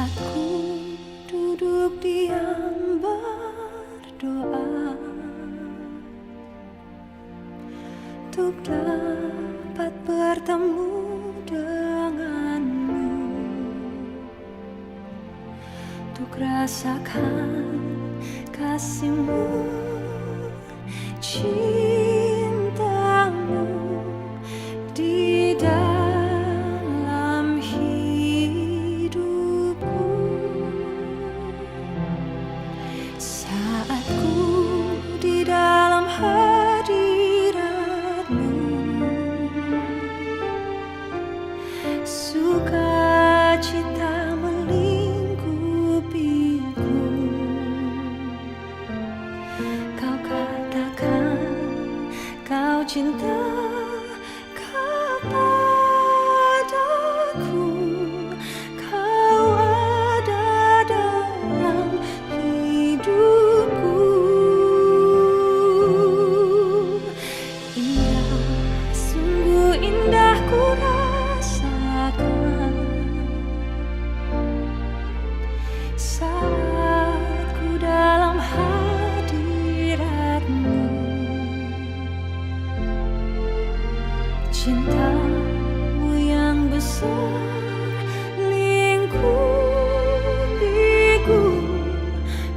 Saat ku duduk diam berdoa untuk dapat bertemu denganmu, untuk rasakan kasih-Mu, cinta-Mu di dalam hidupku. Saat ku di dalam hadirat-Mu, sukacita melingkupiku. Kau katakan Kau cinta kepadaku, Kau ada dalam hidupku. Indah, sungguh indah ku rasakan saat ku dalam hadirat-Mu. Cinta-Mu yang besar lingkupiku,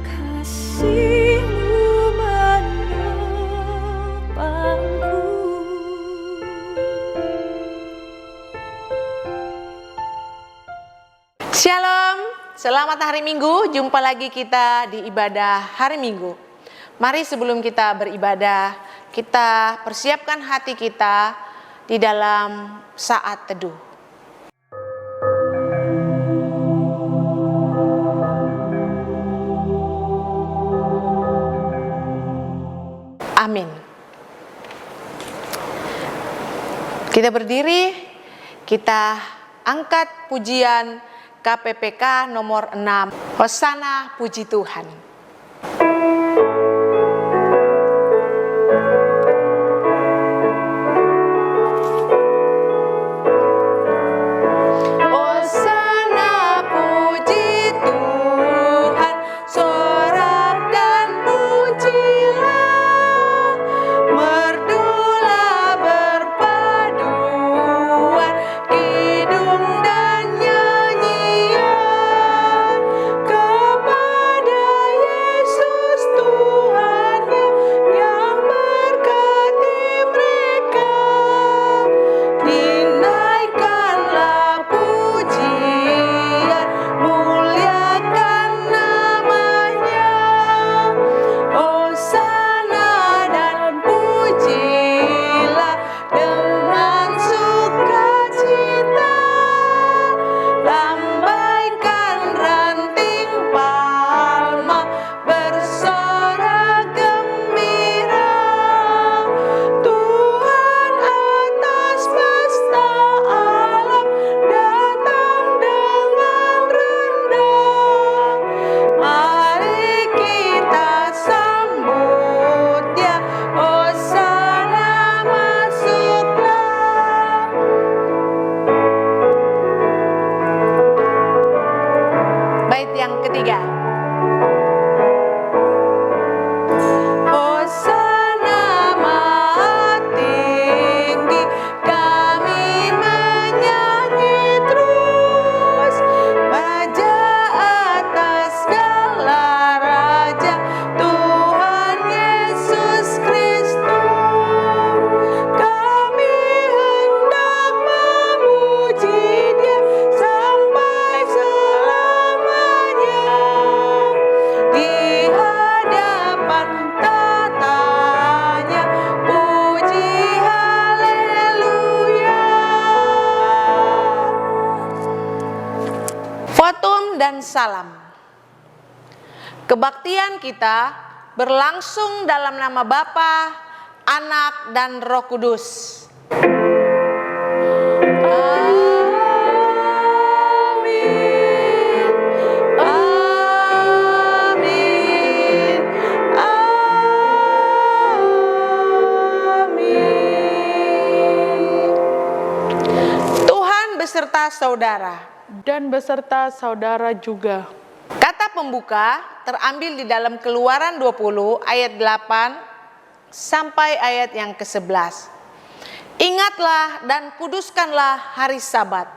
kasih-Mu menopangku. Shalom, selamat hari Minggu. Jumpa lagi kita di ibadah hari Minggu. Mari sebelum kita beribadah, kita persiapkan hati kita di dalam saat teduh. Amin. Kita berdiri, kita angkat pujian KPPK nomor 6, Hosana puji Tuhan. Dan salam. Kebaktian kita berlangsung dalam nama Bapa, Anak, dan Roh Kudus. Amin. Amin. Amin. Tuhan beserta saudara. dan beserta saudara juga. Kata pembuka terambil di dalam Keluaran 20 ayat 8 sampai ayat yang ke-11. Ingatlah dan kuduskanlah hari Sabat.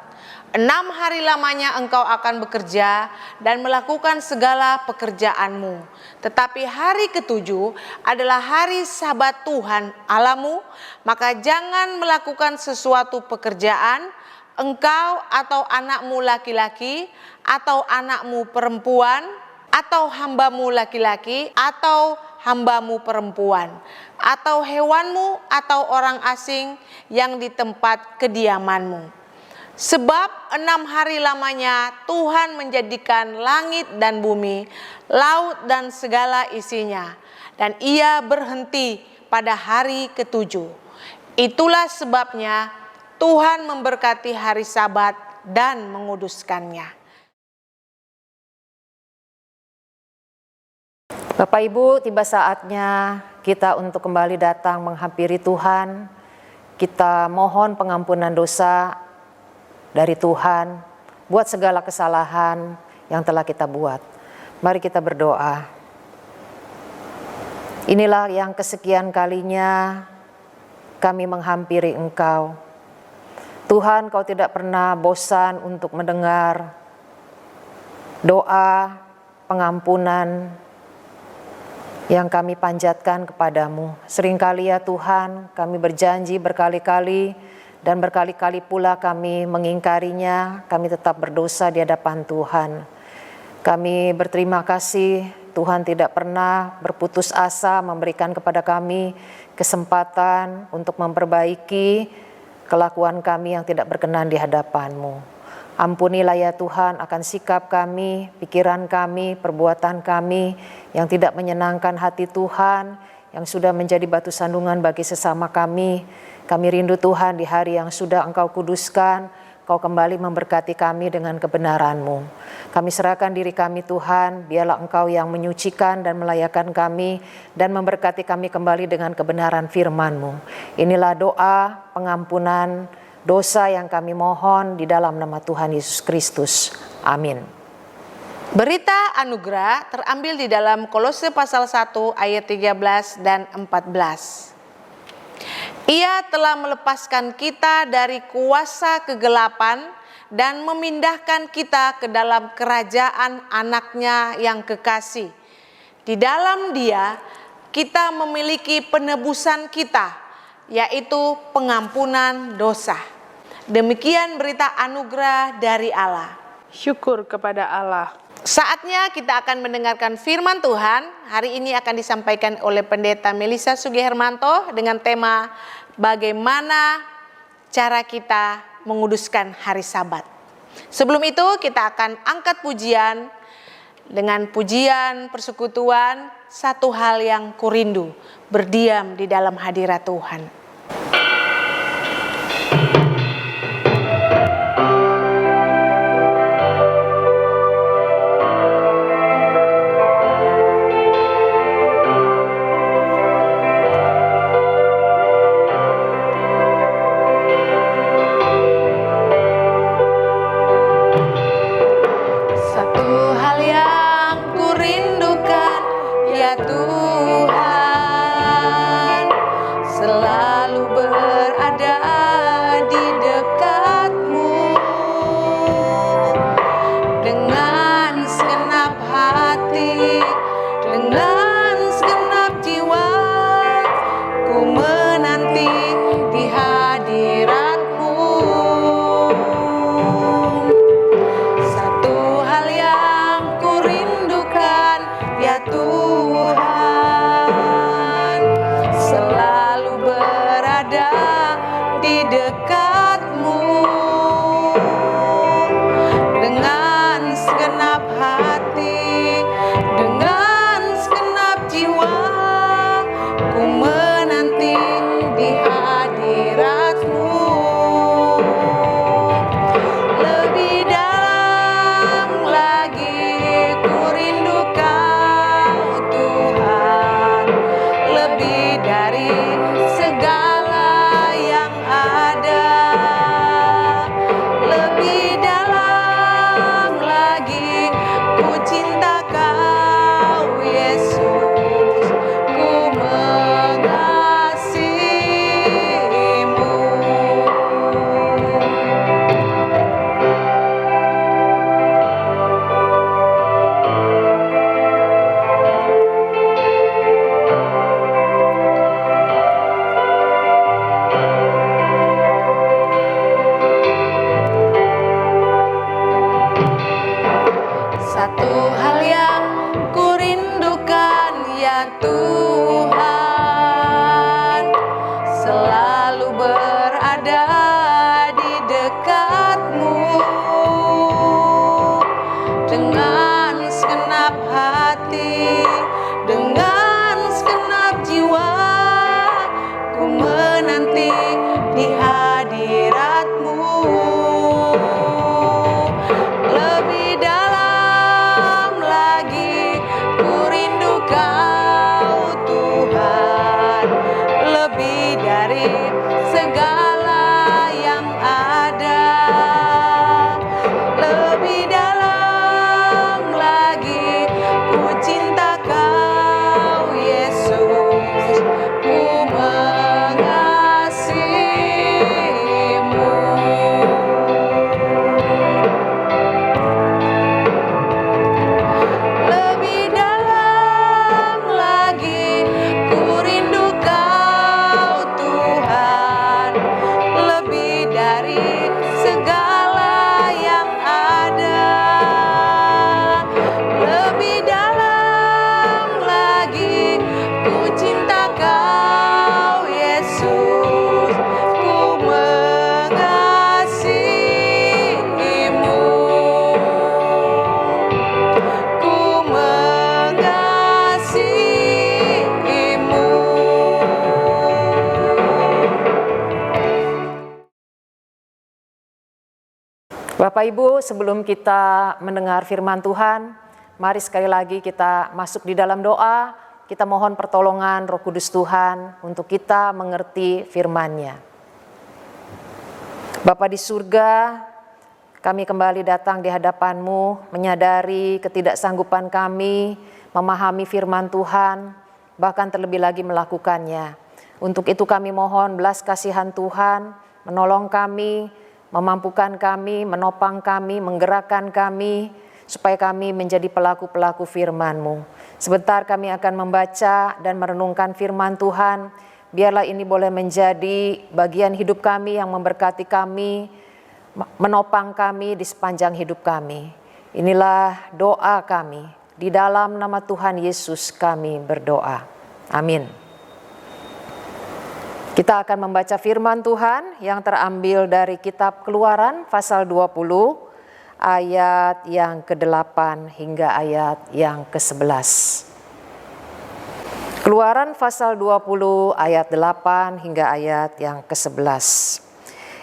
6 hari lamanya engkau akan bekerja dan melakukan segala pekerjaanmu. Tetapi hari ketujuh adalah hari Sabat Tuhan Allahmu, maka jangan melakukan sesuatu pekerjaan, engkau atau anakmu laki-laki, atau anakmu perempuan, atau hambamu laki-laki, atau hambamu perempuan, atau hewanmu, atau orang asing yang di tempat kediamanmu. Sebab 6 hari lamanya Tuhan menjadikan langit dan bumi, laut dan segala isinya, dan Ia berhenti pada hari ketujuh. Itulah sebabnya Tuhan memberkati hari Sabat dan menguduskannya. Bapak Ibu, tiba saatnya kita untuk kembali datang menghampiri Tuhan. Kita mohon pengampunan dosa dari Tuhan buat segala kesalahan yang telah kita buat. Mari kita berdoa. Inilah yang kesekian kalinya kami menghampiri Engkau. Tuhan, Kau tidak pernah bosan untuk mendengar doa pengampunan yang kami panjatkan kepadamu. Seringkali ya Tuhan, kami berjanji berkali-kali dan berkali-kali pula kami mengingkarinya, kami tetap berdosa di hadapan Tuhan. Kami berterima kasih Tuhan tidak pernah berputus asa memberikan kepada kami kesempatan untuk memperbaiki kelakuan kami yang tidak berkenan di hadapan-Mu. Ampunilah ya Tuhan akan sikap kami, pikiran kami, perbuatan kami yang tidak menyenangkan hati Tuhan, yang sudah menjadi batu sandungan bagi sesama kami. Kami rindu Tuhan di hari yang sudah Engkau kuduskan, Kau kembali memberkati kami dengan kebenaran-Mu. Kami serahkan diri kami Tuhan, biarlah Engkau yang menyucikan dan melayakan kami dan memberkati kami kembali dengan kebenaran firman-Mu. Inilah doa pengampunan dosa yang kami mohon di dalam nama Tuhan Yesus Kristus. Amin. Berita anugerah terambil di dalam Kolose pasal 1 ayat 13 dan 14. Ia telah melepaskan kita dari kuasa kegelapan dan memindahkan kita ke dalam kerajaan anaknya yang kekasih. Di dalam Dia kita memiliki penebusan kita, yaitu pengampunan dosa. Demikian berita anugerah dari Allah. Syukur kepada Allah. Saatnya kita akan mendengarkan firman Tuhan. Hari ini akan disampaikan oleh Pendeta Melisa Sugihermanto dengan tema bagaimana cara kita menguduskan hari Sabat. Sebelum itu kita akan angkat pujian dengan pujian persekutuan satu hal yang kurindu, berdiam di dalam hadirat Tuhan. Tuhan, selalu Satu hal yang kurindukan ya Tuhan, selalu berada di dekat-Mu. Dengan segenap hati, dengan segenap jiwa, ku menanti di hadirat-Mu. Lebih dalam lagi ku rindu Kau Tuhan, lebih dari segala yang ada. Lebih dalam lagi ku cinta Kau Yesus, ku mengasihi-Mu. Lebih dalam lagi ku rindu Kau Tuhan, lebih dari segala yang ada. Lebih dalam lagi ku cinta Kau Yesus, ku mengasihi-Mu. Ku mengasihi-Mu. Bapak Ibu, sebelum kita mendengar firman Tuhan, mari sekali lagi kita masuk di dalam doa. Kita mohon pertolongan Roh Kudus Tuhan untuk kita mengerti firman-Nya. Bapa di surga, kami kembali datang di hadapan-Mu, menyadari ketidaksanggupan kami memahami firman Tuhan, bahkan terlebih lagi melakukannya. Untuk itu kami mohon belas kasihan Tuhan, menolong kami, memampukan kami, menopang kami, menggerakkan kami, supaya kami menjadi pelaku-pelaku firman-Mu. Sebentar kami akan membaca dan merenungkan firman Tuhan. Biarlah ini boleh menjadi bagian hidup kami yang memberkati kami, menopang kami di sepanjang hidup kami. Inilah doa kami. Di dalam nama Tuhan Yesus kami berdoa. Amin. Kita akan membaca firman Tuhan yang terambil dari kitab Keluaran pasal 20 ayat yang ke-8 hingga ayat yang ke-11. Keluaran pasal 20 ayat 8 hingga ayat yang ke-11.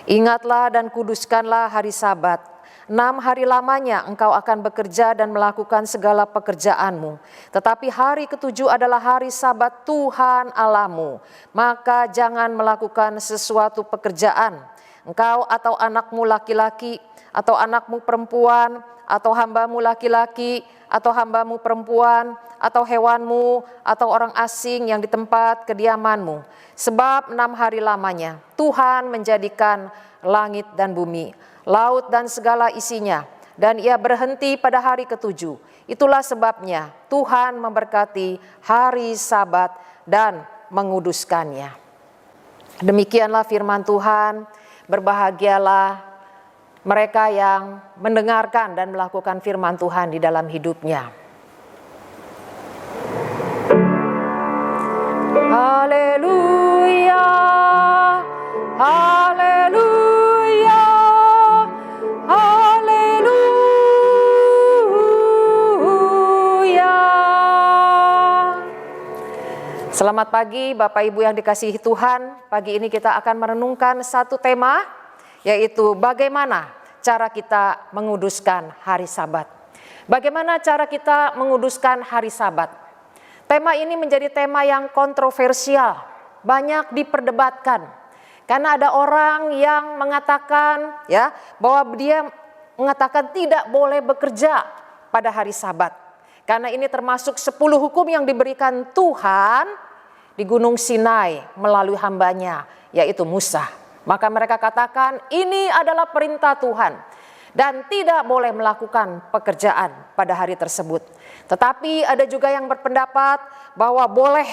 Ingatlah dan kuduskanlah hari Sabat. 6 hari lamanya engkau akan bekerja dan melakukan segala pekerjaanmu. Tetapi hari ke-7 adalah hari Sabat Tuhan Allahmu. Maka jangan melakukan sesuatu pekerjaan. Engkau atau anakmu laki-laki, atau anakmu perempuan, atau hambamu laki-laki, atau hambamu perempuan, atau hewanmu, atau orang asing yang di tempat kediamanmu. Sebab 6 hari lamanya Tuhan menjadikan langit dan bumi, laut dan segala isinya, dan ia berhenti pada hari ke-7. Itulah sebabnya Tuhan memberkati hari Sabat dan menguduskannya. Demikianlah firman Tuhan. Berbahagialah mereka yang mendengarkan dan melakukan firman Tuhan di dalam hidupnya. Haleluya, haleluya, haleluya. Selamat pagi Bapak Ibu yang dikasihi Tuhan. Pagi ini kita akan merenungkan satu tema, yaitu bagaimana cara kita menguduskan hari Sabat. Bagaimana cara kita menguduskan hari Sabat? Tema ini menjadi tema yang kontroversial, banyak diperdebatkan. Karena ada orang yang mengatakan bahwa dia mengatakan tidak boleh bekerja pada hari Sabat. Karena ini termasuk 10 hukum yang diberikan Tuhan di Gunung Sinai melalui hambanya, yaitu Musa. Maka mereka katakan ini adalah perintah Tuhan dan tidak boleh melakukan pekerjaan pada hari tersebut. Tetapi ada juga yang berpendapat bahwa boleh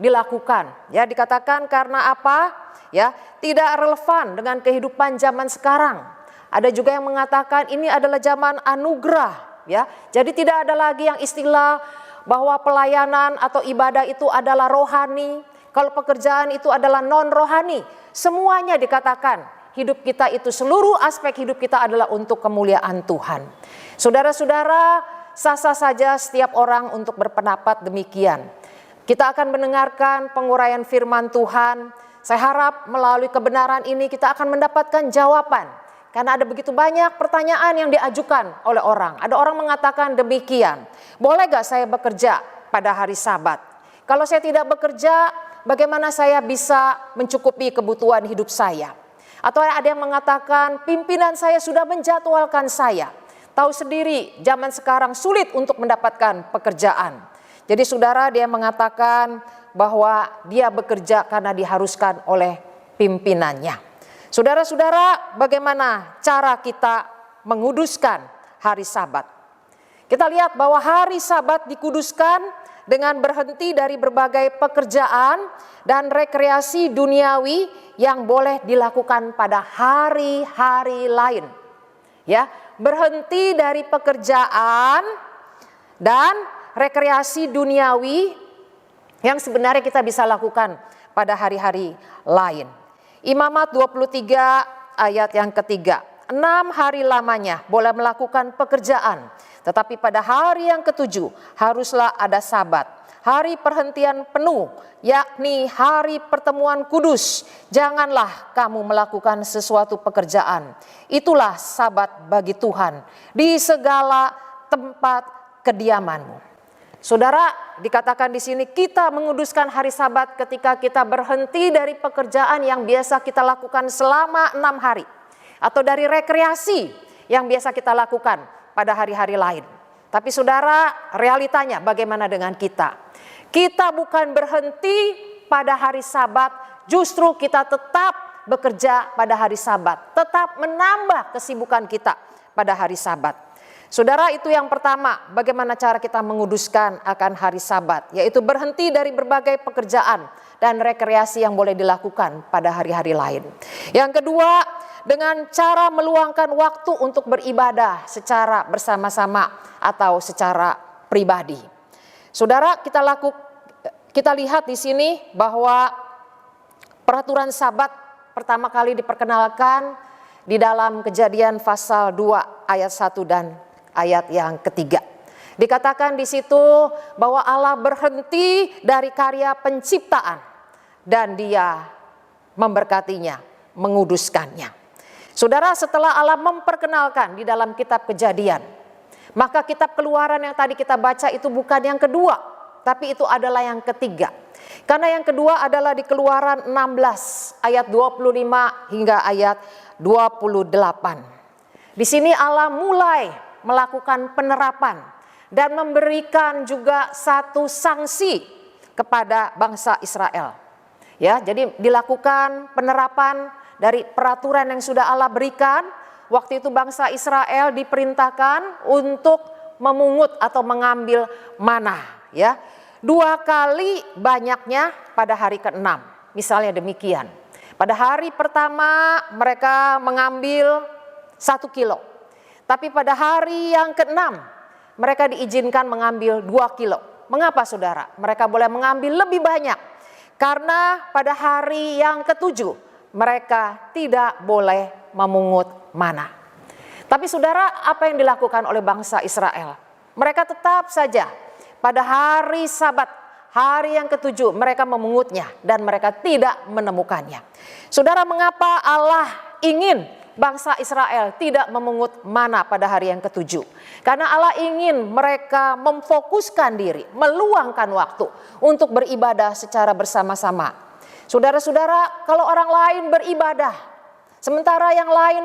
dilakukan. Ya, dikatakan karena apa? Ya, tidak relevan dengan kehidupan zaman sekarang. Ada juga yang mengatakan ini adalah zaman anugerah ya. Jadi tidak ada lagi yang istilah bahwa pelayanan atau ibadah itu adalah rohani, kalau pekerjaan itu adalah non rohani. Semuanya dikatakan hidup kita itu, seluruh aspek hidup kita adalah untuk kemuliaan Tuhan. Saudara-saudara, sah-sah saja setiap orang untuk berpendapat demikian. Kita akan mendengarkan penguraian firman Tuhan. Saya harap melalui kebenaran ini kita akan mendapatkan jawaban. Karena ada begitu banyak pertanyaan yang diajukan oleh orang. Ada orang mengatakan demikian, boleh gak saya bekerja pada hari Sabat? Kalau saya tidak bekerja, bagaimana saya bisa mencukupi kebutuhan hidup saya? Atau ada yang mengatakan pimpinan saya sudah menjadwalkan saya. Tahu sendiri zaman sekarang sulit untuk mendapatkan pekerjaan. Jadi saudara, dia mengatakan bahwa dia bekerja karena diharuskan oleh pimpinannya. Saudara-saudara, bagaimana cara kita menguduskan hari Sabat? Kita lihat bahwa hari Sabat dikuduskan dengan berhenti dari berbagai pekerjaan dan rekreasi duniawi yang boleh dilakukan pada hari-hari lain. Ya, berhenti dari pekerjaan dan rekreasi duniawi yang sebenarnya kita bisa lakukan pada hari-hari lain. Imamat 23 ayat yang ketiga. 6 hari lamanya boleh melakukan pekerjaan, tetapi pada hari yang ketujuh haruslah ada Sabat, hari perhentian penuh, yakni hari pertemuan kudus. Janganlah kamu melakukan sesuatu pekerjaan. Itulah Sabat bagi Tuhan di segala tempat kediamanmu. Saudara, dikatakan di sini kita menguduskan hari Sabat ketika kita berhenti dari pekerjaan yang biasa kita lakukan selama 6 hari. Atau dari rekreasi yang biasa kita lakukan pada hari-hari lain. Tapi saudara, realitanya bagaimana dengan kita? Kita bukan berhenti pada hari Sabat, justru kita tetap bekerja pada hari Sabat. Tetap menambah kesibukan kita pada hari Sabat. Saudara, itu yang pertama, bagaimana cara kita menguduskan akan hari Sabat, yaitu berhenti dari berbagai pekerjaan dan rekreasi yang boleh dilakukan pada hari-hari lain. Yang kedua, dengan cara meluangkan waktu untuk beribadah secara bersama-sama atau secara pribadi. Saudara, kita lihat di sini bahwa peraturan Sabat pertama kali diperkenalkan di dalam Kejadian pasal 2 ayat 1 dan ayat yang ketiga. Dikatakan di situ bahwa Allah berhenti dari karya penciptaan dan dia memberkatinya, menguduskannya. Saudara, setelah Allah memperkenalkan di dalam kitab Kejadian, maka kitab Keluaran yang tadi kita baca itu bukan yang kedua, tapi itu adalah yang ketiga. Karena yang kedua adalah di Keluaran 16 ayat 25 hingga ayat 28. Di sini Allah mulai melakukan penerapan dan memberikan juga satu sanksi kepada bangsa Israel. Ya, jadi dilakukan penerapan dari peraturan yang sudah Allah berikan. Waktu itu bangsa Israel diperintahkan untuk memungut atau mengambil manah, ya. 2 kali banyaknya pada hari ke-6. Misalnya demikian. Pada hari pertama mereka mengambil 1 kilo. Tapi pada hari yang ke-6 mereka diizinkan mengambil 2 kilo. Mengapa saudara? Mereka boleh mengambil lebih banyak. Karena pada hari yang ke-7 mereka tidak boleh memungut manah. Tapi saudara, apa yang dilakukan oleh bangsa Israel? Mereka tetap saja pada hari Sabat, hari yang ke-7 mereka memungutnya dan mereka tidak menemukannya. Saudara, mengapa Allah ingin bangsa Israel tidak memungut manah pada hari yang ke-7? Karena Allah ingin mereka memfokuskan diri, meluangkan waktu untuk beribadah secara bersama-sama. Saudara-saudara, kalau orang lain beribadah, sementara yang lain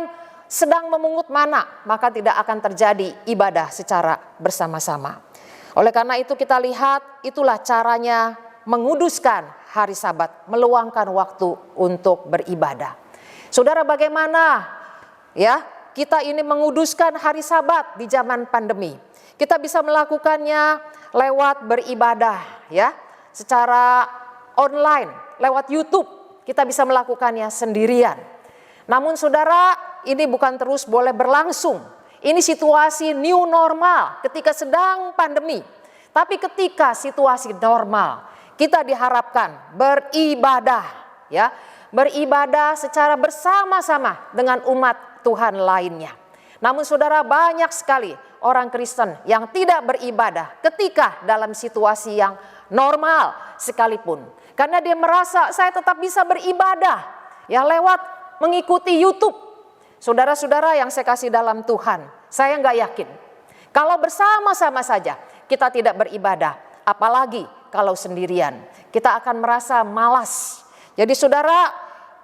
sedang memungut manah, maka tidak akan terjadi ibadah secara bersama-sama. Oleh karena itu kita lihat, itulah caranya menguduskan hari Sabat, meluangkan waktu untuk beribadah. Saudara, bagaimana ya kita ini menguduskan hari Sabat di zaman pandemi? Kita bisa melakukannya lewat beribadah ya, secara online, lewat YouTube. Kita bisa melakukannya sendirian. Namun saudara, ini bukan terus boleh berlangsung. Ini situasi new normal ketika sedang pandemi. Tapi ketika situasi normal, kita diharapkan beribadah, ya, beribadah secara bersama-sama dengan umat Tuhan lainnya. Namun saudara, banyak sekali orang Kristen yang tidak beribadah ketika dalam situasi yang normal sekalipun. Karena dia merasa saya tetap bisa beribadah ya lewat mengikuti YouTube. Saudara-saudara yang saya kasih dalam Tuhan, saya nggak yakin. Kalau bersama-sama saja kita tidak beribadah, apalagi kalau sendirian. Kita akan merasa malas. Jadi saudara,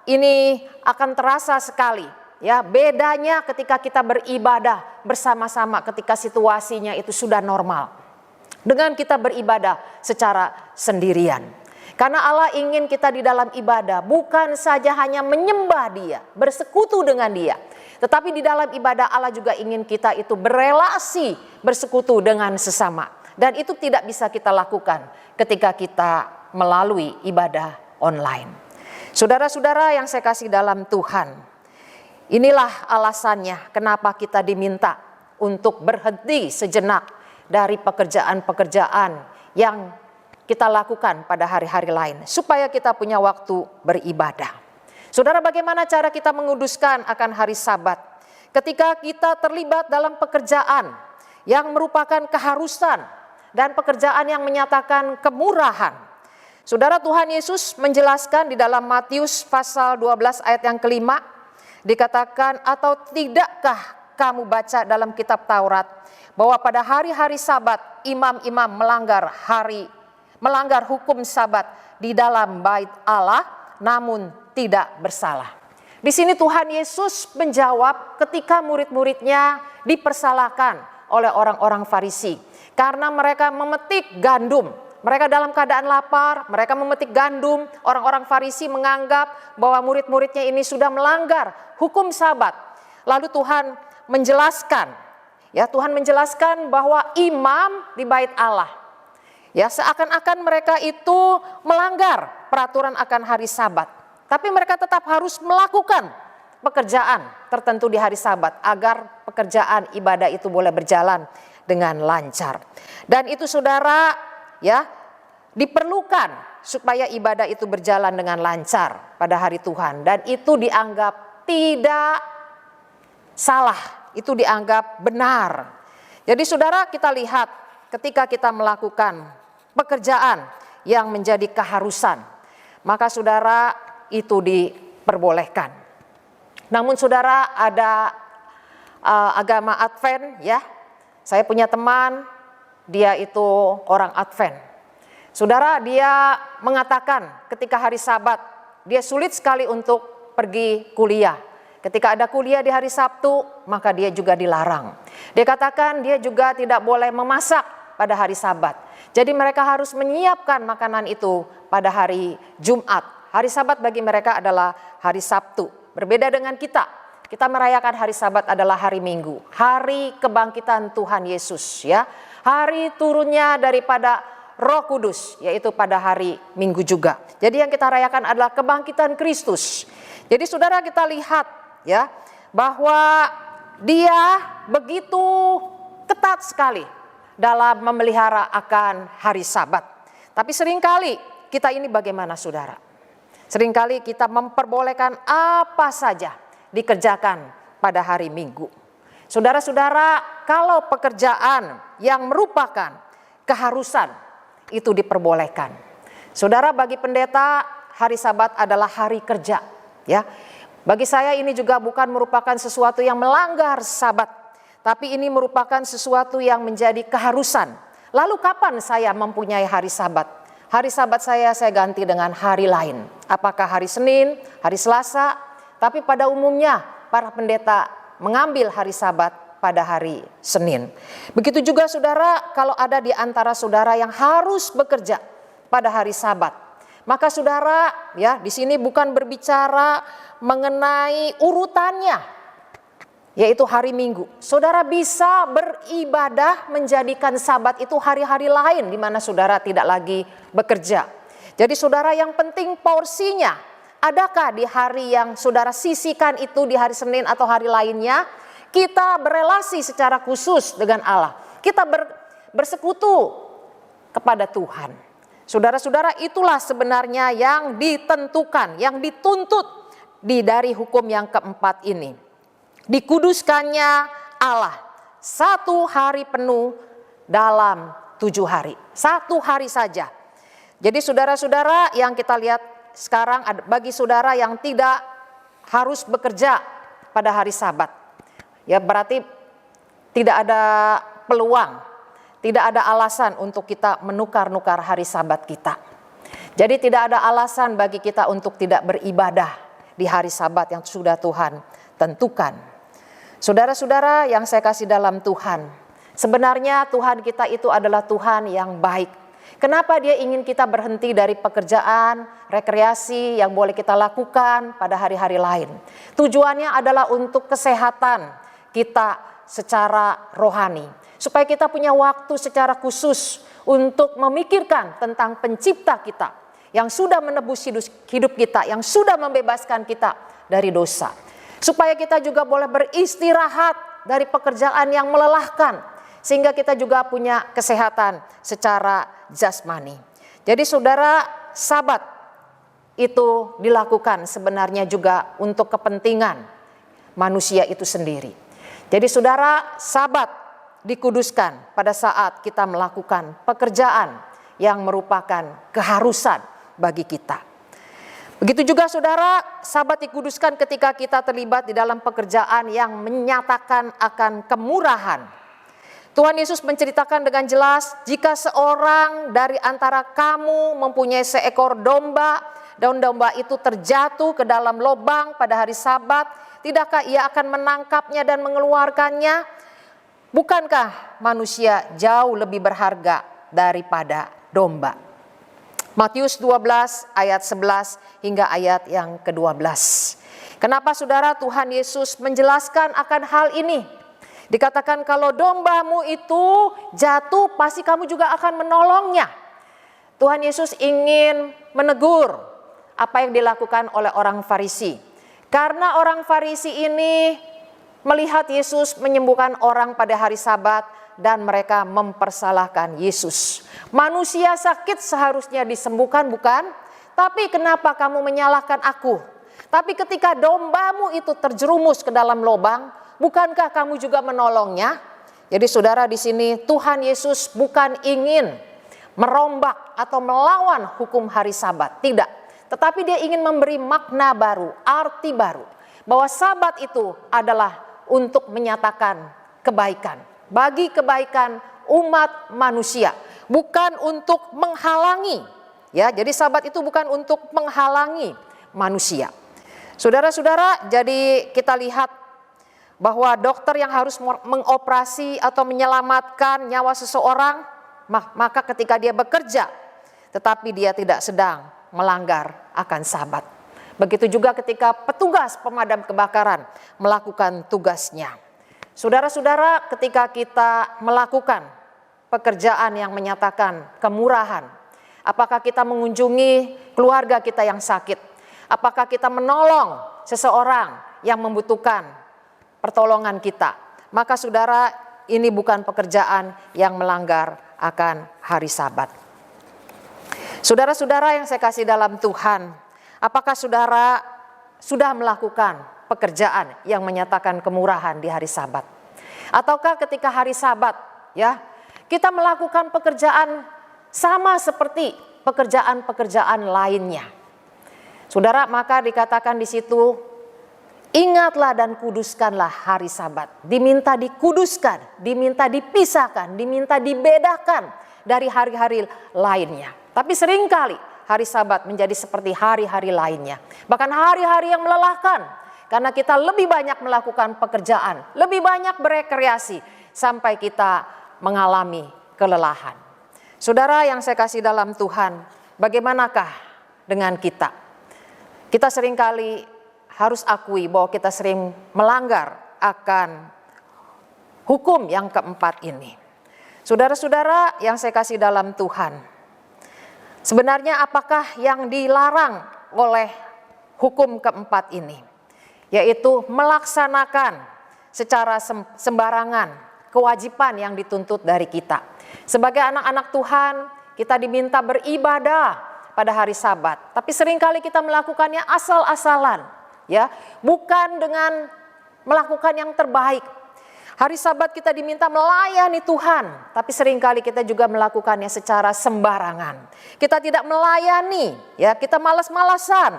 ini akan terasa sekali. Ya, bedanya ketika kita beribadah bersama-sama ketika situasinya itu sudah normal. Dengan kita beribadah secara sendirian. Karena Allah ingin kita di dalam ibadah bukan saja hanya menyembah Dia, bersekutu dengan Dia. Tetapi di dalam ibadah Allah juga ingin kita itu berelasi, bersekutu dengan sesama. Dan itu tidak bisa kita lakukan ketika kita melalui ibadah online. Saudara-saudara yang saya kasih dalam Tuhan, inilah alasannya kenapa kita diminta untuk berhenti sejenak dari pekerjaan-pekerjaan yang kita lakukan pada hari-hari lain, supaya kita punya waktu beribadah. Saudara, bagaimana cara kita menguduskan akan hari Sabat? Ketika kita terlibat dalam pekerjaan yang merupakan keharusan dan pekerjaan yang menyatakan kemurahan. Saudara, Tuhan Yesus menjelaskan di dalam Matius pasal 12 ayat yang kelima, dikatakan, atau tidakkah kamu baca dalam kitab Taurat bahwa pada hari-hari Sabat imam-imam melanggar hukum Sabat di dalam bait Allah, namun tidak bersalah. Di sini Tuhan Yesus menjawab ketika murid-muridnya dipersalahkan oleh orang-orang Farisi karena mereka memetik gandum. Mereka dalam keadaan lapar, mereka memetik gandum. Orang-orang Farisi menganggap bahwa murid-muridnya ini sudah melanggar hukum Sabat. Lalu Tuhan menjelaskan bahwa imam di bait Allah, ya, seakan-akan mereka itu melanggar peraturan akan hari Sabat. Tapi mereka tetap harus melakukan pekerjaan tertentu di hari Sabat agar pekerjaan ibadah itu boleh berjalan dengan lancar. Dan itu saudara, ya, diperlukan supaya ibadah itu berjalan dengan lancar pada hari Tuhan. Dan itu dianggap tidak salah, itu dianggap benar. Jadi saudara, kita lihat ketika kita melakukan pekerjaan yang menjadi keharusan, maka saudara itu diperbolehkan. Namun saudara, ada agama Advent, ya. Saya punya teman, dia itu orang Advent. Saudara, dia mengatakan ketika hari Sabat, dia sulit sekali untuk pergi kuliah. Ketika ada kuliah di hari Sabtu, maka dia juga dilarang. Dia katakan dia juga tidak boleh memasak pada hari Sabat. Jadi mereka harus menyiapkan makanan itu pada hari Jumat. Hari Sabat bagi mereka adalah hari Sabtu. Berbeda dengan kita. Kita merayakan hari Sabat adalah hari Minggu. Hari kebangkitan Tuhan Yesus, ya. Hari turunnya daripada Roh Kudus, yaitu pada hari Minggu juga. Jadi yang kita rayakan adalah kebangkitan Kristus. Jadi saudara, kita lihat, ya, bahwa dia begitu ketat sekali dalam memelihara akan hari Sabat. Tapi seringkali kita ini bagaimana saudara? Seringkali kita memperbolehkan apa saja dikerjakan pada hari Minggu. Saudara-saudara, kalau pekerjaan yang merupakan keharusan itu diperbolehkan. Saudara, bagi pendeta hari Sabat adalah hari kerja, ya. Bagi saya ini juga bukan merupakan sesuatu yang melanggar Sabat, tapi ini merupakan sesuatu yang menjadi keharusan. Lalu kapan saya mempunyai hari Sabat? Hari Sabat saya ganti dengan hari lain. Apakah hari Senin, hari Selasa? Tapi pada umumnya para pendeta mengambil hari Sabat pada hari Senin. Begitu juga saudara, kalau ada di antara saudara yang harus bekerja pada hari Sabat, maka saudara, ya, di sini bukan berbicara mengenai urutannya, yaitu hari Minggu. Saudara bisa beribadah menjadikan Sabat itu hari-hari lain di mana saudara tidak lagi bekerja. Jadi saudara, yang penting porsinya. Adakah di hari yang saudara sisihkan itu di hari Senin atau hari lainnya? Kita berelasi secara khusus dengan Allah. Kita bersekutu kepada Tuhan. Saudara-saudara, itulah sebenarnya yang ditentukan, yang dituntut dari hukum yang keempat ini. Dikuduskannya Allah 1 hari penuh dalam 7 hari. 1 hari saja. Jadi saudara-saudara, yang kita lihat sekarang, bagi saudara yang tidak harus bekerja pada hari Sabat, ya berarti tidak ada peluang, tidak ada alasan untuk kita menukar-nukar hari Sabat kita. Jadi tidak ada alasan bagi kita untuk tidak beribadah di hari Sabat yang sudah Tuhan tentukan. Saudara-saudara yang saya kasih dalam Tuhan, sebenarnya Tuhan kita itu adalah Tuhan yang baik. Kenapa Dia ingin kita berhenti dari pekerjaan, rekreasi yang boleh kita lakukan pada hari-hari lain? Tujuannya adalah untuk kesehatan kita secara rohani. Supaya kita punya waktu secara khusus untuk memikirkan tentang pencipta kita yang sudah menebus hidup kita, yang sudah membebaskan kita dari dosa. Supaya kita juga boleh beristirahat dari pekerjaan yang melelahkan, sehingga kita juga punya kesehatan secara jasmani. Jadi saudara, Sabat itu dilakukan sebenarnya juga untuk kepentingan manusia itu sendiri. Jadi saudara, Sabat dikuduskan pada saat kita melakukan pekerjaan yang merupakan keharusan bagi kita. Begitu juga saudara, Sabat dikuduskan ketika kita terlibat di dalam pekerjaan yang menyatakan akan kemurahan. Tuhan Yesus menceritakan dengan jelas, jika seorang dari antara kamu mempunyai seekor domba, dan domba itu terjatuh ke dalam lubang pada hari Sabat, tidakkah ia akan menangkapnya dan mengeluarkannya? Bukankah manusia jauh lebih berharga daripada domba? Matius 12 ayat 11 hingga ayat yang ke-12. Kenapa saudara Tuhan Yesus menjelaskan akan hal ini? Dikatakan kalau dombamu itu jatuh, pasti kamu juga akan menolongnya. Tuhan Yesus ingin menegur apa yang dilakukan oleh orang Farisi. Karena orang Farisi ini melihat Yesus menyembuhkan orang pada hari Sabat dan mereka mempersalahkan Yesus. Manusia sakit seharusnya disembuhkan, bukan? Tapi kenapa kamu menyalahkan aku? Tapi ketika dombamu itu terjerumus ke dalam lubang, bukankah kamu juga menolongnya? Jadi saudara, di sini Tuhan Yesus bukan ingin merombak atau melawan hukum hari Sabat, tidak. Tetapi Dia ingin memberi makna baru, arti baru, bahwa Sabat itu adalah untuk menyatakan kebaikan, bagi kebaikan umat manusia, bukan untuk menghalangi. Ya, jadi Sabat itu bukan untuk menghalangi manusia. Saudara-saudara, jadi kita lihat bahwa dokter yang harus mengoperasi atau menyelamatkan nyawa seseorang, maka ketika dia bekerja, tetapi dia tidak sedang melanggar akan Sabat. Begitu juga ketika petugas pemadam kebakaran melakukan tugasnya. Saudara-saudara, ketika kita melakukan pekerjaan yang menyatakan kemurahan, apakah kita mengunjungi keluarga kita yang sakit? Apakah kita menolong seseorang yang membutuhkan pertolongan kita? Maka saudara, ini bukan pekerjaan yang melanggar akan hari Sabat. Saudara-saudara yang saya kasih dalam Tuhan, apakah saudara sudah melakukan pekerjaan yang menyatakan kemurahan di hari Sabat? Ataukah ketika hari Sabat, ya, kita melakukan pekerjaan sama seperti pekerjaan-pekerjaan lainnya? Saudara, maka dikatakan di situ, ingatlah dan kuduskanlah hari Sabat. Diminta dikuduskan, diminta dipisahkan, diminta dibedakan dari hari-hari lainnya. Tapi seringkali hari Sabat menjadi seperti hari-hari lainnya. Bahkan hari-hari yang melelahkan, karena kita lebih banyak melakukan pekerjaan, lebih banyak berekreasi, sampai kita mengalami kelelahan. Saudara yang saya kasih dalam Tuhan, bagaimanakah dengan kita? Kita seringkali harus akui bahwa kita sering melanggar akan hukum yang keempat ini. Saudara-saudara yang saya kasih dalam Tuhan, sebenarnya apakah yang dilarang oleh hukum keempat ini? Yaitu melaksanakan secara sembarangan kewajiban yang dituntut dari kita. Sebagai anak-anak Tuhan, kita diminta beribadah pada hari Sabat, tapi seringkali kita melakukannya asal-asalan, ya, bukan dengan melakukan yang terbaik. Hari Sabat kita diminta melayani Tuhan, tapi seringkali kita juga melakukannya secara sembarangan. Kita tidak melayani, ya, kita malas-malasan.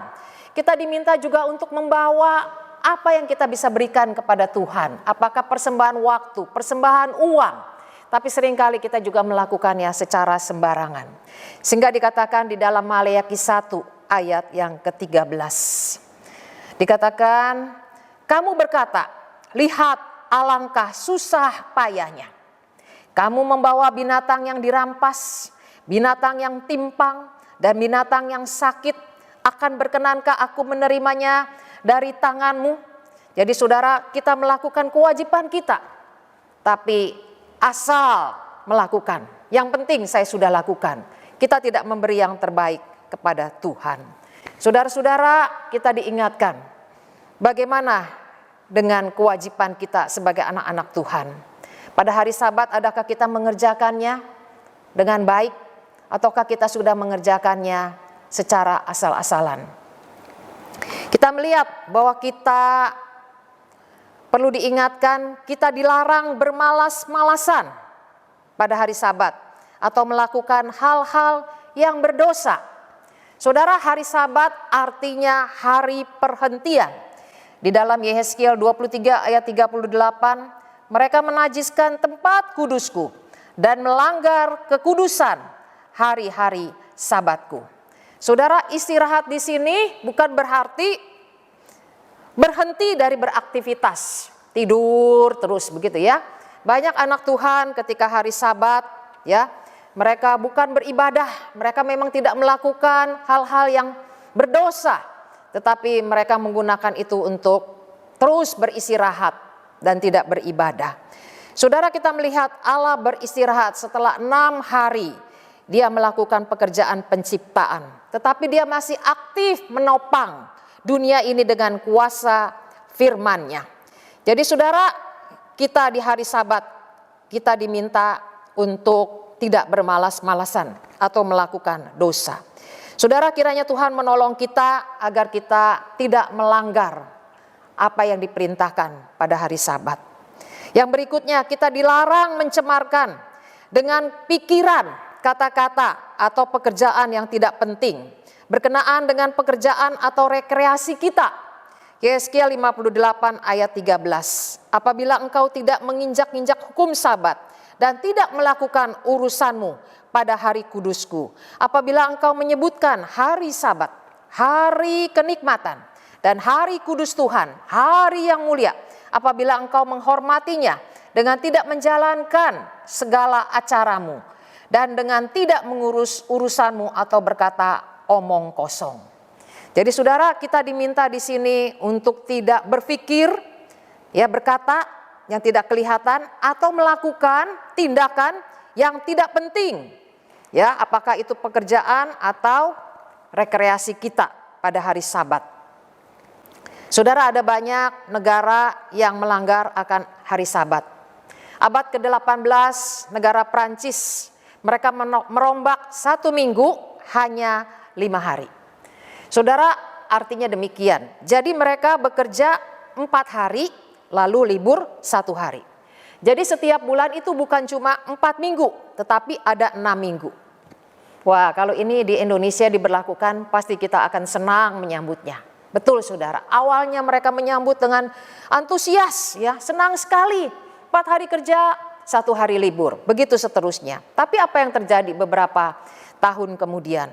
Kita diminta juga untuk membawa apa yang kita bisa berikan kepada Tuhan. Apakah persembahan waktu, persembahan uang. Tapi seringkali kita juga melakukannya secara sembarangan. Sehingga dikatakan di dalam Maleakhi 1 ayat yang ke-13. Dikatakan, kamu berkata, lihat alangkah susah payahnya. Kamu membawa binatang yang dirampas, binatang yang timpang, dan binatang yang sakit. Akan berkenankah aku menerimanya dari tanganmu? Jadi saudara, kita melakukan kewajiban kita, tapi asal melakukan. Yang penting saya sudah lakukan. Kita tidak memberi yang terbaik kepada Tuhan. Saudara-saudara, kita diingatkan bagaimana dengan kewajiban kita sebagai anak-anak Tuhan. Pada hari Sabat, adakah kita mengerjakannya dengan baik, ataukah kita sudah mengerjakannya secara asal-asalan? Kita melihat bahwa kita perlu diingatkan, kita dilarang bermalas-malasan pada hari Sabat atau melakukan hal-hal yang berdosa. Saudara, hari Sabat artinya hari perhentian. Di dalam Yehezkiel 23 ayat 38, mereka menajiskan tempat kudusku dan melanggar kekudusan hari-hari Sabatku. Saudara, istirahat di sini bukan berarti berhenti dari beraktivitas, tidur terus begitu ya. Banyak anak Tuhan ketika hari Sabat, ya, mereka bukan beribadah, mereka memang tidak melakukan hal-hal yang berdosa, tetapi mereka menggunakan itu untuk terus beristirahat dan tidak beribadah. Saudara, kita melihat Allah beristirahat setelah 6 hari. Dia melakukan pekerjaan penciptaan, tetapi dia masih aktif menopang dunia ini dengan kuasa firman-Nya. Jadi saudara, kita di hari Sabat, kita diminta untuk tidak bermalas-malasan atau melakukan dosa. Saudara, kiranya Tuhan menolong kita agar kita tidak melanggar apa yang diperintahkan pada hari Sabat. Yang berikutnya, kita dilarang mencemarkan dengan pikiran, kata-kata atau pekerjaan yang tidak penting berkenaan dengan pekerjaan atau rekreasi kita. Yehezkiel 58 ayat 13. Apabila engkau tidak menginjak-injak hukum Sabat dan tidak melakukan urusanmu pada hari kudusku, apabila engkau menyebutkan hari Sabat, hari kenikmatan, dan hari kudus Tuhan, hari yang mulia, apabila engkau menghormatinya dengan tidak menjalankan segala acaramu, dan dengan tidak mengurus urusanmu atau berkata omong kosong. Jadi saudara, kita diminta di sini untuk tidak berpikir, ya, berkata yang tidak kelihatan atau melakukan tindakan yang tidak penting. Ya, apakah itu pekerjaan atau rekreasi kita pada hari Sabat. Saudara, ada banyak negara yang melanggar akan hari Sabat. Abad ke-18 negara Prancis, mereka merombak 1 minggu hanya 5 hari. Saudara, artinya demikian. Jadi mereka bekerja 4 hari, lalu libur 1 hari. Jadi setiap bulan itu bukan cuma 4 minggu, tetapi ada 6 minggu. Wah, kalau ini di Indonesia diberlakukan, pasti kita akan senang menyambutnya. Betul saudara, awalnya mereka menyambut dengan antusias, ya, senang sekali. 4 hari kerja, 1 hari libur, begitu seterusnya. Tapi apa yang terjadi beberapa tahun kemudian?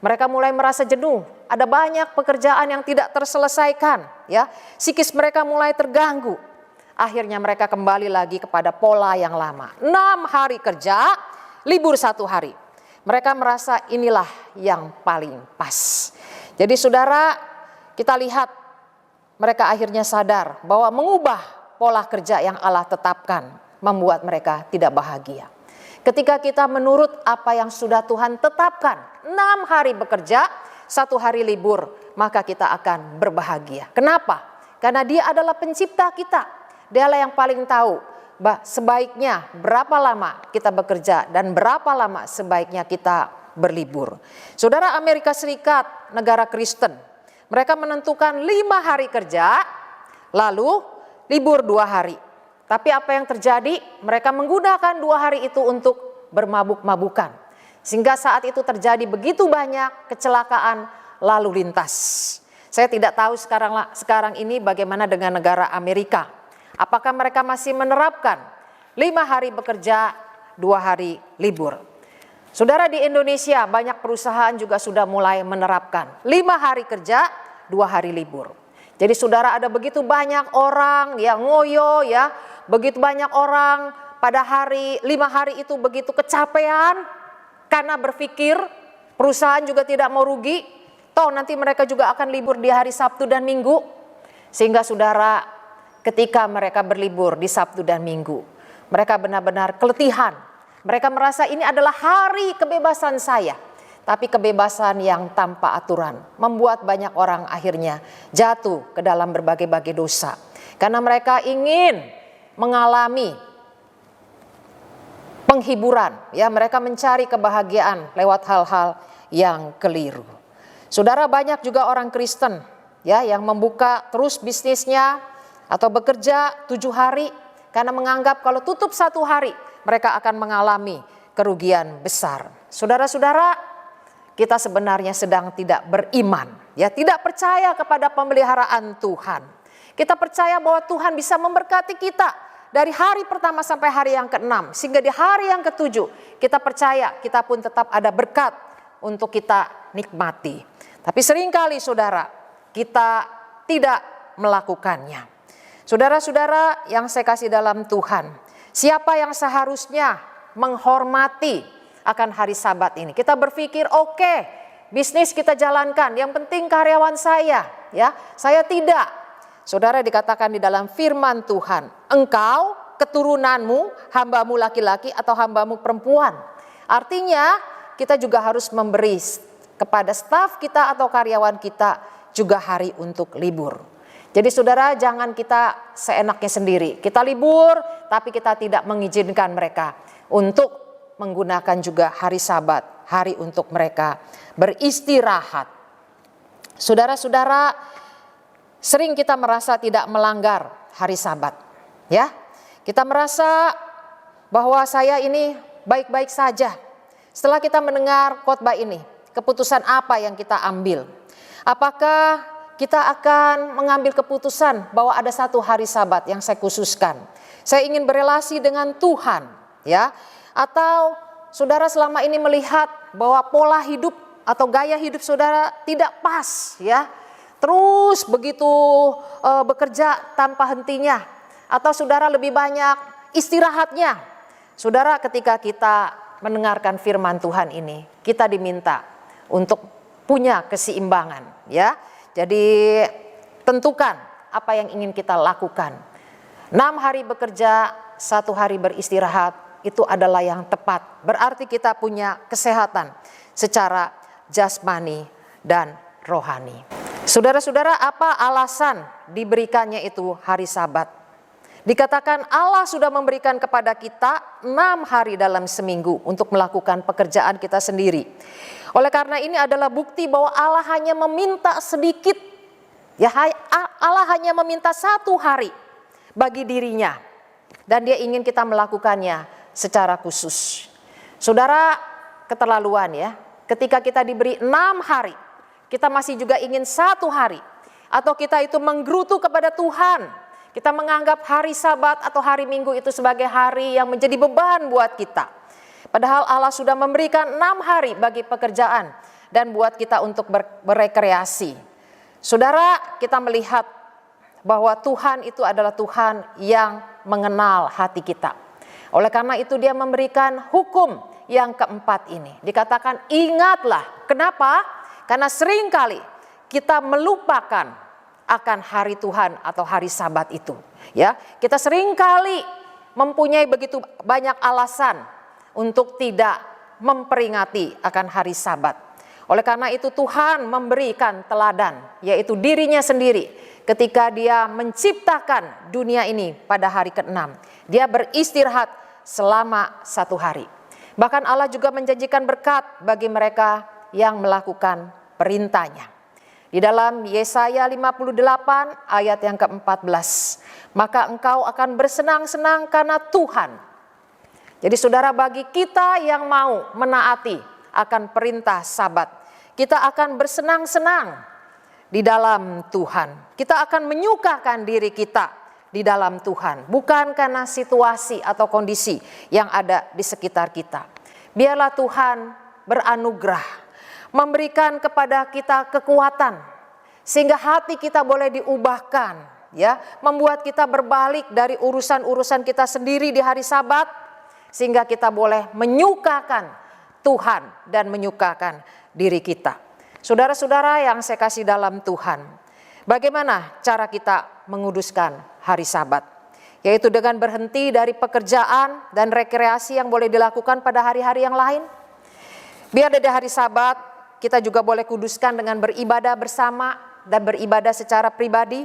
Mereka mulai merasa jenuh, ada banyak pekerjaan yang tidak terselesaikan, ya. Psikis mereka mulai terganggu. Akhirnya mereka kembali lagi kepada pola yang lama. 6 hari kerja, libur 1 hari. Mereka merasa inilah yang paling pas. Jadi saudara, kita lihat mereka akhirnya sadar bahwa mengubah pola kerja yang Allah tetapkan membuat mereka tidak bahagia. Ketika kita menurut apa yang sudah Tuhan tetapkan, 6 hari bekerja, 1 hari libur, maka kita akan berbahagia. Kenapa? Karena Dia adalah pencipta kita. Dialah yang paling tahu sebaiknya berapa lama kita bekerja dan berapa lama sebaiknya kita berlibur. Saudara, Amerika Serikat, negara Kristen, mereka menentukan 5 hari kerja, lalu libur 2 hari. Tapi apa yang terjadi? Mereka menggunakan 2 hari itu untuk bermabuk-mabukan. Sehingga saat itu terjadi begitu banyak kecelakaan lalu lintas. Saya tidak tahu sekarang ini bagaimana dengan negara Amerika. Apakah mereka masih menerapkan 5 hari bekerja, 2 hari libur? Saudara, di Indonesia banyak perusahaan juga sudah mulai menerapkan 5 hari kerja, 2 hari libur. Jadi saudara, ada begitu banyak orang yang ngoyo ya, begitu banyak orang pada 5 hari itu begitu kecapean karena berpikir perusahaan juga tidak mau rugi, toh nanti mereka juga akan libur di hari Sabtu dan Minggu. Sehingga saudara, ketika mereka berlibur di Sabtu dan Minggu, mereka benar-benar keletihan. Mereka merasa ini adalah hari kebebasan saya. Tapi kebebasan yang tanpa aturan membuat banyak orang akhirnya jatuh ke dalam berbagai-bagai dosa. Karena mereka ingin mengalami penghiburan, ya, mereka mencari kebahagiaan lewat hal-hal yang keliru. Saudara, banyak juga orang Kristen ya yang membuka terus bisnisnya atau bekerja 7 hari karena menganggap kalau tutup 1 hari mereka akan mengalami kerugian besar. Saudara-saudara, kita sebenarnya sedang tidak beriman, ya, tidak percaya kepada pemeliharaan Tuhan. Kita percaya bahwa Tuhan bisa memberkati kita dari hari pertama sampai hari yang ke-6, sehingga di hari yang ke-7 kita percaya kita pun tetap ada berkat untuk kita nikmati. Tapi seringkali saudara, kita tidak melakukannya. Saudara-saudara yang saya kasih dalam Tuhan, siapa yang seharusnya menghormati akan hari Sabat ini? Kita berpikir, oke, bisnis kita jalankan, yang penting karyawan saya, ya, saya tidak. Saudara, dikatakan di dalam firman Tuhan, engkau, keturunanmu, hambamu laki-laki atau hambamu perempuan. Artinya kita juga harus memberi kepada staf kita atau karyawan kita juga hari untuk libur. Jadi saudara, jangan kita seenaknya sendiri. Kita libur tapi kita tidak mengizinkan mereka untuk menggunakan juga hari Sabat, hari untuk mereka beristirahat. Saudara-saudara, sering kita merasa tidak melanggar hari Sabat, ya. Kita merasa bahwa saya ini baik-baik saja. Setelah kita mendengar khotbah ini, keputusan apa yang kita ambil? Apakah kita akan mengambil keputusan bahwa ada 1 hari Sabat yang saya khususkan? Saya ingin berelasi dengan Tuhan, ya. Atau saudara selama ini melihat bahwa pola hidup atau gaya hidup saudara tidak pas, ya, terus begitu bekerja tanpa hentinya, atau saudara lebih banyak istirahatnya. Saudara, ketika kita mendengarkan firman Tuhan ini, kita diminta untuk punya keseimbangan, ya. Jadi tentukan apa yang ingin kita lakukan. 6 hari bekerja, 1 hari beristirahat, itu adalah yang tepat. Berarti kita punya kesehatan secara jasmani dan rohani. Saudara-saudara, apa alasan diberikannya itu hari Sabat? Dikatakan Allah sudah memberikan kepada kita 6 hari dalam seminggu untuk melakukan pekerjaan kita sendiri. Oleh karena ini adalah bukti bahwa Allah hanya meminta sedikit, ya, Allah hanya meminta 1 hari bagi dirinya, dan dia ingin kita melakukannya secara khusus. Saudara, keterlaluan ya, ketika kita diberi 6 hari, kita masih juga ingin 1 hari, atau kita itu menggerutu kepada Tuhan. Kita menganggap hari Sabat atau hari Minggu itu sebagai hari yang menjadi beban buat kita. Padahal Allah sudah memberikan 6 hari bagi pekerjaan dan buat kita untuk berekreasi. Saudara, kita melihat bahwa Tuhan itu adalah Tuhan yang mengenal hati kita. Oleh karena itu dia memberikan hukum yang keempat ini. Dikatakan ingatlah. Kenapa? Karena seringkali kita melupakan akan hari Tuhan atau hari Sabat itu. Ya, kita seringkali mempunyai begitu banyak alasan untuk tidak memperingati akan hari Sabat. Oleh karena itu Tuhan memberikan teladan, yaitu dirinya sendiri. ketika dia menciptakan dunia ini pada hari ke-6. Dia beristirahat selama 1 hari. Bahkan Allah juga menjanjikan berkat bagi mereka yang melakukan perintahnya. Di dalam Yesaya 58 ayat yang ke-14, maka engkau akan bersenang-senang karena Tuhan. Jadi saudara, bagi kita yang mau menaati akan perintah Sabat, kita akan bersenang-senang di dalam Tuhan. Kita akan menyukakan diri kita di dalam Tuhan, bukan karena situasi atau kondisi yang ada di sekitar kita. Biarlah Tuhan beranugerah, memberikan kepada kita kekuatan, sehingga hati kita boleh diubahkan, ya, membuat kita berbalik dari urusan-urusan kita sendiri di hari Sabat, sehingga kita boleh menyukakan Tuhan dan menyukakan diri kita. Saudara-saudara yang saya kasih dalam Tuhan, bagaimana cara kita menguduskan hari Sabat? Yaitu dengan berhenti dari pekerjaan dan rekreasi yang boleh dilakukan pada hari-hari yang lain. Biar di hari Sabat kita juga boleh kuduskan dengan beribadah bersama dan beribadah secara pribadi.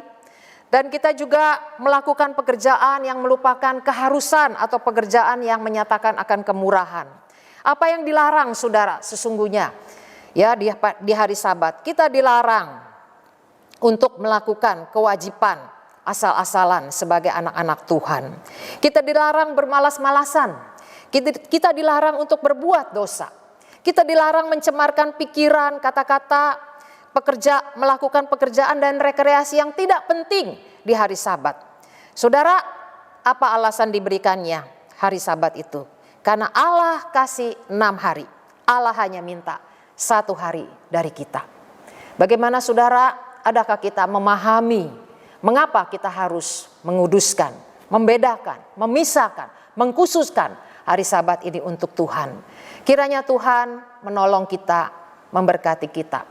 Dan kita juga melakukan pekerjaan yang melupakan keharusan atau pekerjaan yang menyatakan akan kemurahan. Apa yang dilarang saudara sesungguhnya? Ya, di hari Sabat kita dilarang untuk melakukan kewajiban asal-asalan sebagai anak-anak Tuhan. Kita dilarang bermalas-malasan. Kita dilarang untuk berbuat dosa. Kita dilarang mencemarkan pikiran, kata-kata, melakukan pekerjaan dan rekreasi yang tidak penting di hari Sabat. Saudara, apa alasan diberikannya hari Sabat itu? Karena Allah kasih 6 hari. Allah hanya minta 1 hari dari kita. Bagaimana saudara, adakah kita memahami mengapa kita harus menguduskan, membedakan, memisahkan, mengkhususkan hari Sabat ini untuk Tuhan? Kiranya Tuhan menolong kita, memberkati kita.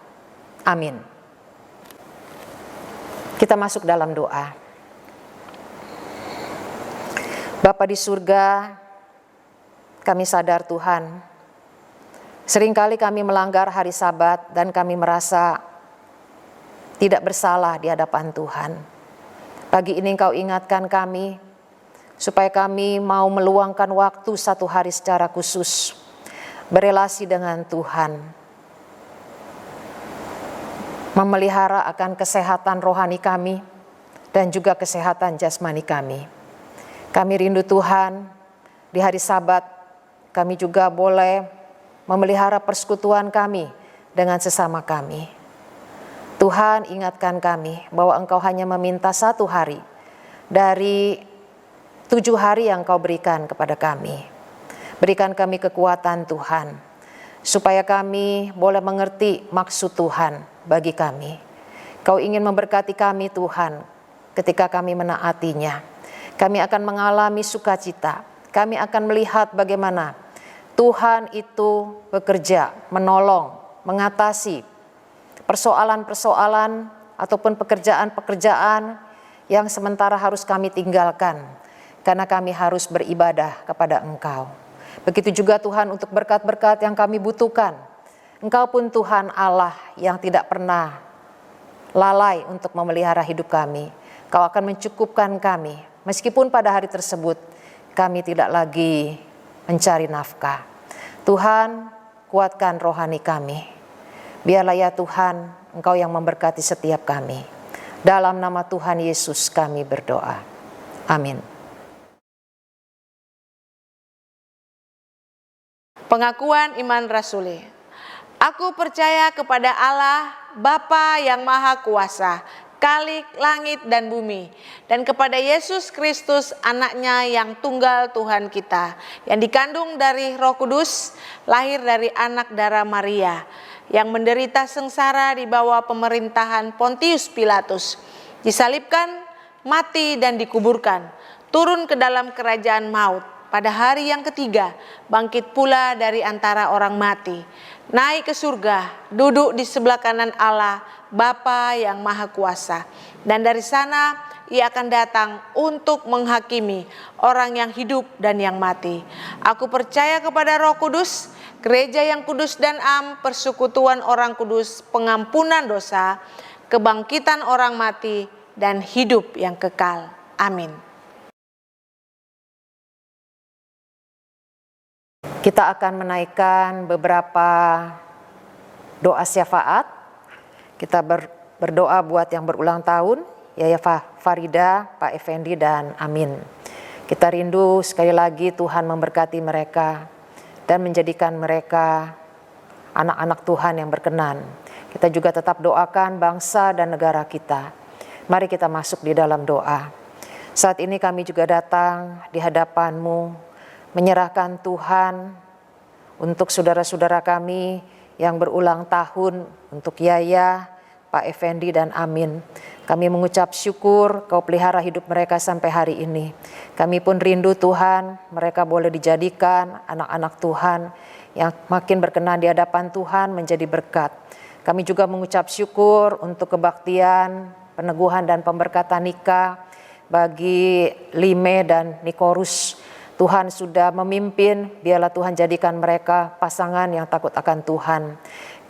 Amin. Kita masuk dalam doa. Bapa di surga, kami sadar Tuhan, seringkali kami melanggar hari Sabat dan kami merasa tidak bersalah di hadapan Tuhan. Pagi ini Engkau ingatkan kami supaya kami mau meluangkan waktu 1 hari secara khusus berelasi dengan Tuhan, memelihara akan kesehatan rohani kami dan juga kesehatan jasmani kami. Kami rindu Tuhan, di hari Sabat kami juga boleh memelihara persekutuan kami dengan sesama kami. Tuhan, ingatkan kami bahwa Engkau hanya meminta 1 hari dari 7 hari yang Kau berikan kepada kami. Berikan kami kekuatan Tuhan, supaya kami boleh mengerti maksud Tuhan bagi kami. Kau ingin memberkati kami Tuhan, ketika kami menaatinya. Kami akan mengalami sukacita, kami akan melihat bagaimana Tuhan itu bekerja, menolong, mengatasi persoalan-persoalan ataupun pekerjaan-pekerjaan yang sementara harus kami tinggalkan karena kami harus beribadah kepada Engkau. Begitu juga Tuhan untuk berkat-berkat yang kami butuhkan. Engkau pun Tuhan Allah yang tidak pernah lalai untuk memelihara hidup kami. Kau akan mencukupkan kami meskipun pada hari tersebut kami tidak lagi mencari nafkah. Tuhan, kuatkan rohani kami. Biarlah ya Tuhan, Engkau yang memberkati setiap kami. Dalam nama Tuhan Yesus kami berdoa. Amin. Pengakuan iman rasuli. Aku percaya kepada Allah, Bapa yang Maha Kuasa, Khalik langit dan bumi, dan kepada Yesus Kristus anaknya yang tunggal Tuhan kita, yang dikandung dari Roh Kudus, lahir dari anak darah Maria, yang menderita sengsara di bawah pemerintahan Pontius Pilatus, disalibkan, mati dan dikuburkan, turun ke dalam kerajaan maut, pada hari yang ketiga bangkit pula dari antara orang mati, naik ke surga, duduk di sebelah kanan Allah Bapa yang Maha Kuasa, dan dari sana Ia akan datang untuk menghakimi orang yang hidup dan yang mati. Aku percaya kepada Roh Kudus, gereja yang kudus dan am, persekutuan orang kudus, pengampunan dosa, kebangkitan orang mati, dan hidup yang kekal. Amin. Kita akan menaikkan beberapa doa syafaat. Kita berdoa buat yang berulang tahun, Yaya Farida, Pak Effendi, dan Amin. Kita rindu sekali lagi Tuhan memberkati mereka dan menjadikan mereka anak-anak Tuhan yang berkenan. Kita juga tetap doakan bangsa dan negara kita. Mari kita masuk di dalam doa. Saat ini kami juga datang di hadapan-Mu, menyerahkan Tuhan untuk saudara-saudara kami yang berulang tahun, untuk Yaya, Pak Effendi, dan Amin. Kami mengucap syukur Kau pelihara hidup mereka sampai hari ini. Kami pun rindu Tuhan, mereka boleh dijadikan anak-anak Tuhan yang makin berkenan di hadapan Tuhan, menjadi berkat. Kami juga mengucap syukur untuk kebaktian, peneguhan dan pemberkatan nikah bagi Lime dan Nikorus. Tuhan sudah memimpin, biarlah Tuhan jadikan mereka pasangan yang takut akan Tuhan.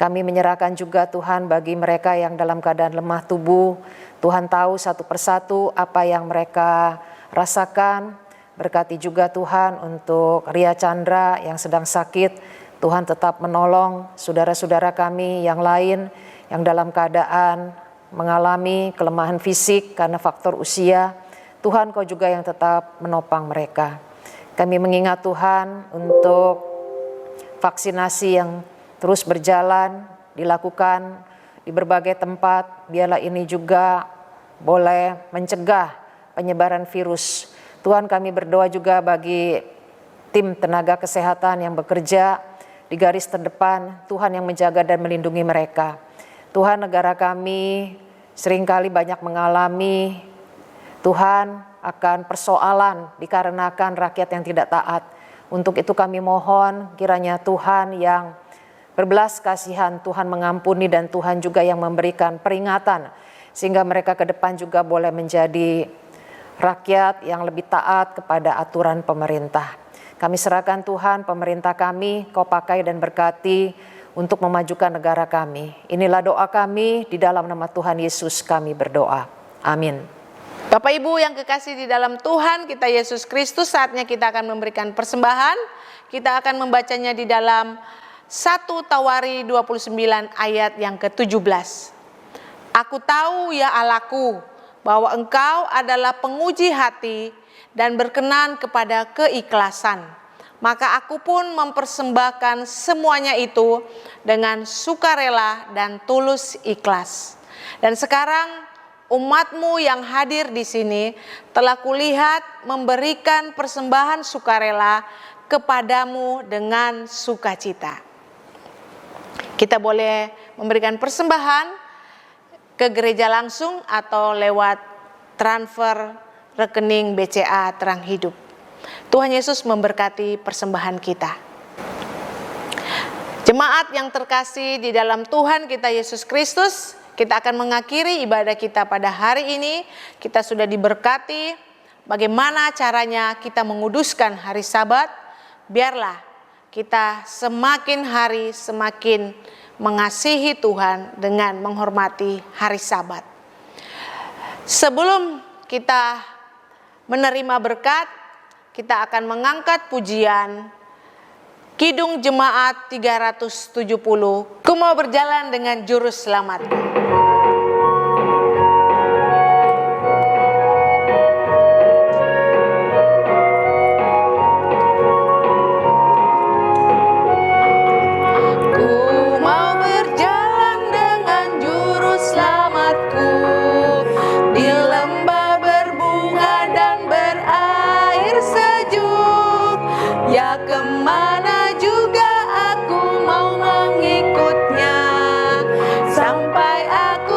Kami menyerahkan juga Tuhan bagi mereka yang dalam keadaan lemah tubuh. Tuhan tahu satu persatu apa yang mereka rasakan. Berkati juga Tuhan untuk Ria Chandra yang sedang sakit. Tuhan tetap menolong saudara-saudara kami yang lain yang dalam keadaan mengalami kelemahan fisik karena faktor usia. Tuhan Kau juga yang tetap menopang mereka. Kami mengingat Tuhan untuk vaksinasi yang terus berjalan, dilakukan di berbagai tempat. Biarlah ini juga boleh mencegah penyebaran virus. Tuhan, kami berdoa juga bagi tim tenaga kesehatan yang bekerja di garis terdepan. Tuhan yang menjaga dan melindungi mereka. Tuhan, negara kami seringkali banyak mengalami Tuhan akan persoalan dikarenakan rakyat yang tidak taat. Untuk itu kami mohon kiranya Tuhan yang berbelas kasihan, Tuhan mengampuni dan Tuhan juga yang memberikan peringatan sehingga mereka ke depan juga boleh menjadi rakyat yang lebih taat kepada aturan pemerintah. Kami serahkan Tuhan pemerintah kami, Kau pakai dan berkati untuk memajukan negara kami. Inilah doa kami, di dalam nama Tuhan Yesus kami berdoa. Amin. Bapak Ibu yang kekasih di dalam Tuhan kita Yesus Kristus, saatnya kita akan memberikan persembahan. Kita akan membacanya di dalam 1 Tawari 29 ayat yang ke-17. Aku tahu ya Allahku bahwa Engkau adalah penguji hati dan berkenan kepada keikhlasan. Maka aku pun mempersembahkan semuanya itu dengan sukarela dan tulus ikhlas. Dan sekarang umat-Mu yang hadir di sini telah kulihat memberikan persembahan sukarela kepadamu dengan sukacita. Kita boleh memberikan persembahan ke gereja langsung atau lewat transfer rekening BCA Terang Hidup. Tuhan Yesus memberkati persembahan kita. Jemaat yang terkasih di dalam Tuhan kita Yesus Kristus, kita akan mengakhiri ibadah kita pada hari ini. Kita sudah diberkati. Bagaimana caranya kita menguduskan hari Sabat? Biarlah kita semakin hari semakin mengasihi Tuhan dengan menghormati hari Sabat. Sebelum kita menerima berkat, kita akan mengangkat pujian Kidung Jemaat 370. Ku mau berjalan dengan juru selamatku. Kemana juga aku mau mengikutnya sampai aku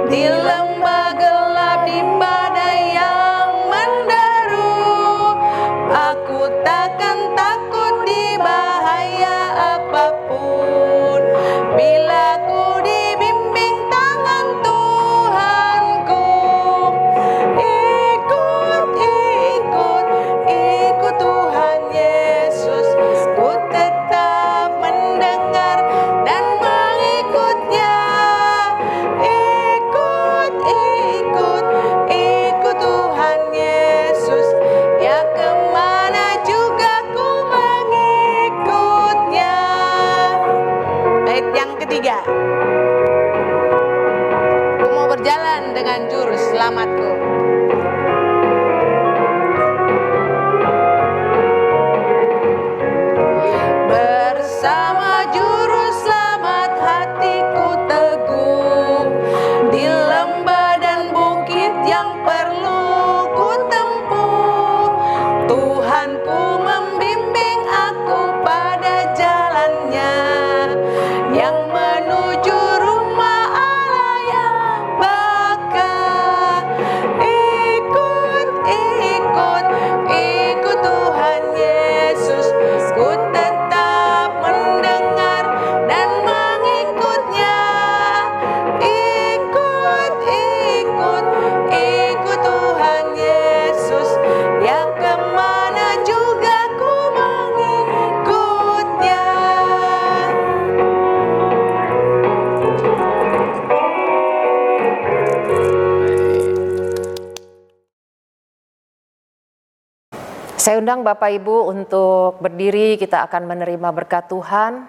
di lembah gelap, di badai yang menderu. Aku takkan takut di bahaya apapun, bila ku dibimbing tangan Tuhanku. Ikut, ikut, ikut Tuhan Yesus, ku tetap mendengar dan mengikutnya. Ikut, ikut, ikut Tuhan Yesus, ya kemana juga ku mengikutnya. Bait yang ketiga. Ku mau berjalan dengan juru selamatku. Bersama juru selamat hatiku teguh, di lembah dan bukit yang perlu ku tempuh. Tuhanku membimbing aku pada jalannya, yang menuju rumah Allah yang bakar. Ikut, ikut, ikut Tuhan Yesus, ku tetap mendengar dan mengikutnya. Ikut, ikut, ikut Tuhan Yesus, ya kemana juga ku mengikutnya. Saya undang Bapak Ibu untuk berdiri, kita akan menerima berkat Tuhan.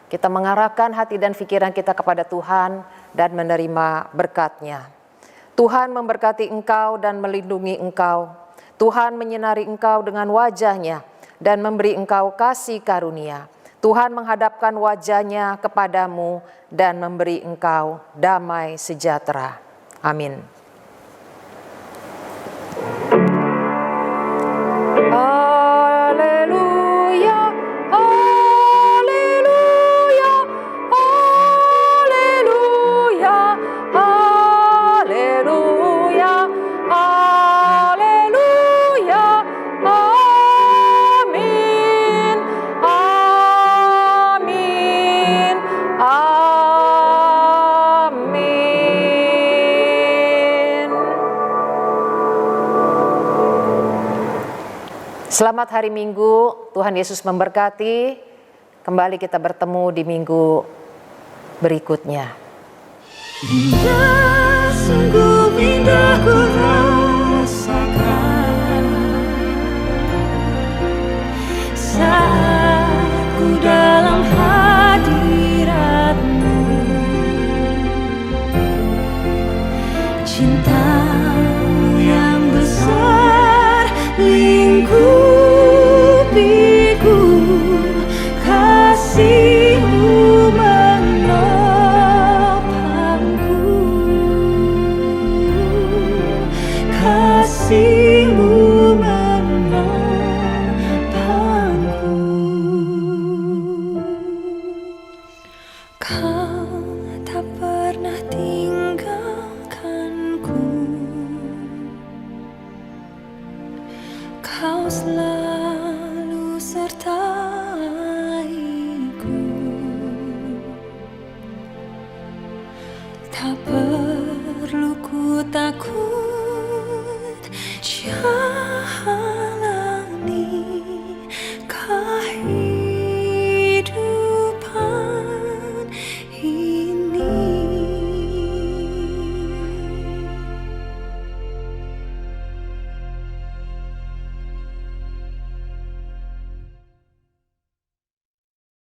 Kita mengarahkan hati dan pikiran kita kepada Tuhan dan menerima berkat-Nya. Tuhan memberkati engkau dan melindungi engkau. Tuhan menyinari engkau dengan wajah-Nya dan memberi engkau kasih karunia. Tuhan menghadapkan wajah-Nya kepadamu dan memberi engkau damai sejahtera. Amin. Haleluya, haleluya, haleluya, haleluya, haleluya, amin, amin, amin. Selamat hari Minggu, Tuhan Yesus memberkati. Kembali kita bertemu di minggu berikutnya. Indah, sungguh indah ku rasakan saat ku dalam hadirat-Mu. Cinta-Mu yang besar lingkupiku, kasih-Mu menopangku, kasih-Mu menopangku. Kau tak pernah tinggalkanku, Kau selalu sertaiku. Tak perlu ku takut